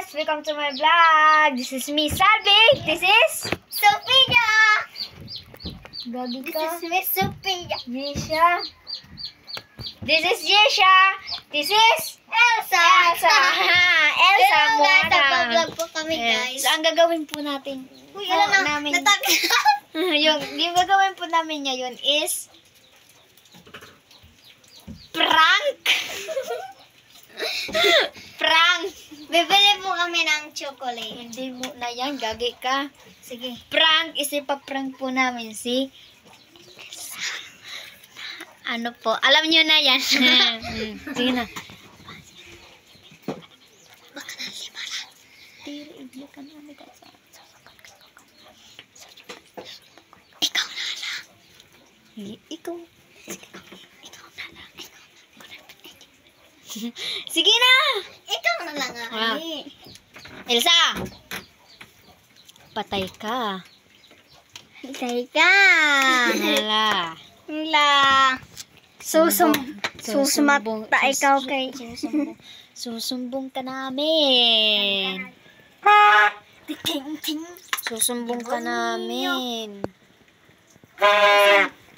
guys! Welcome to my vlog! This is me, Salvi! This is... Sophia! Gagi This ka? is Miss Sophia. Yesha! This is Yesha! This is... Elsa! Elsa! Elsa Hello guys, Moana! nagpa-vlog po kami guys. So, ang gagawin po natin... Uy, alam na, yung gagawin po namin ngayon is... Prank! Prank! Bibili po kami ng chocolate. Hindi mo na yan, gagi ka. Sige. Prank, prank po namin si... Ano po, alam nyo na yan. Sige na. Baka na limara. Ikaw na lang. Ikaw. Sige na! Ikaw na lang Elsa! Patay ka. Teka. Hala. Wala. Susumata ikaw kay. Susumbong ka namin. Ting-ting. Susumbong ka namin.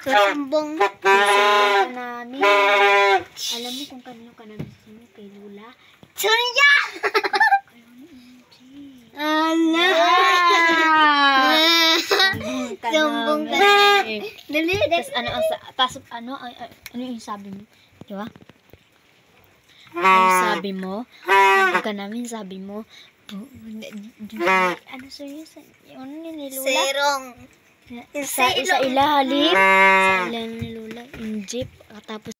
Susumbong. Susumbong ka namin. Alam mo kung kanino ka namin kay Lula? Surya! Ala! Sumbong ka namin. Dali, Tapos ano yung sabi mo? Di ba? Ano sabi mo? Sabi ka namin, sabi mo, ano sa'yo? Ano ni Lula? Serong. Sa ilalim. Sa ilalim ni Lula. Yung jeep. Tapos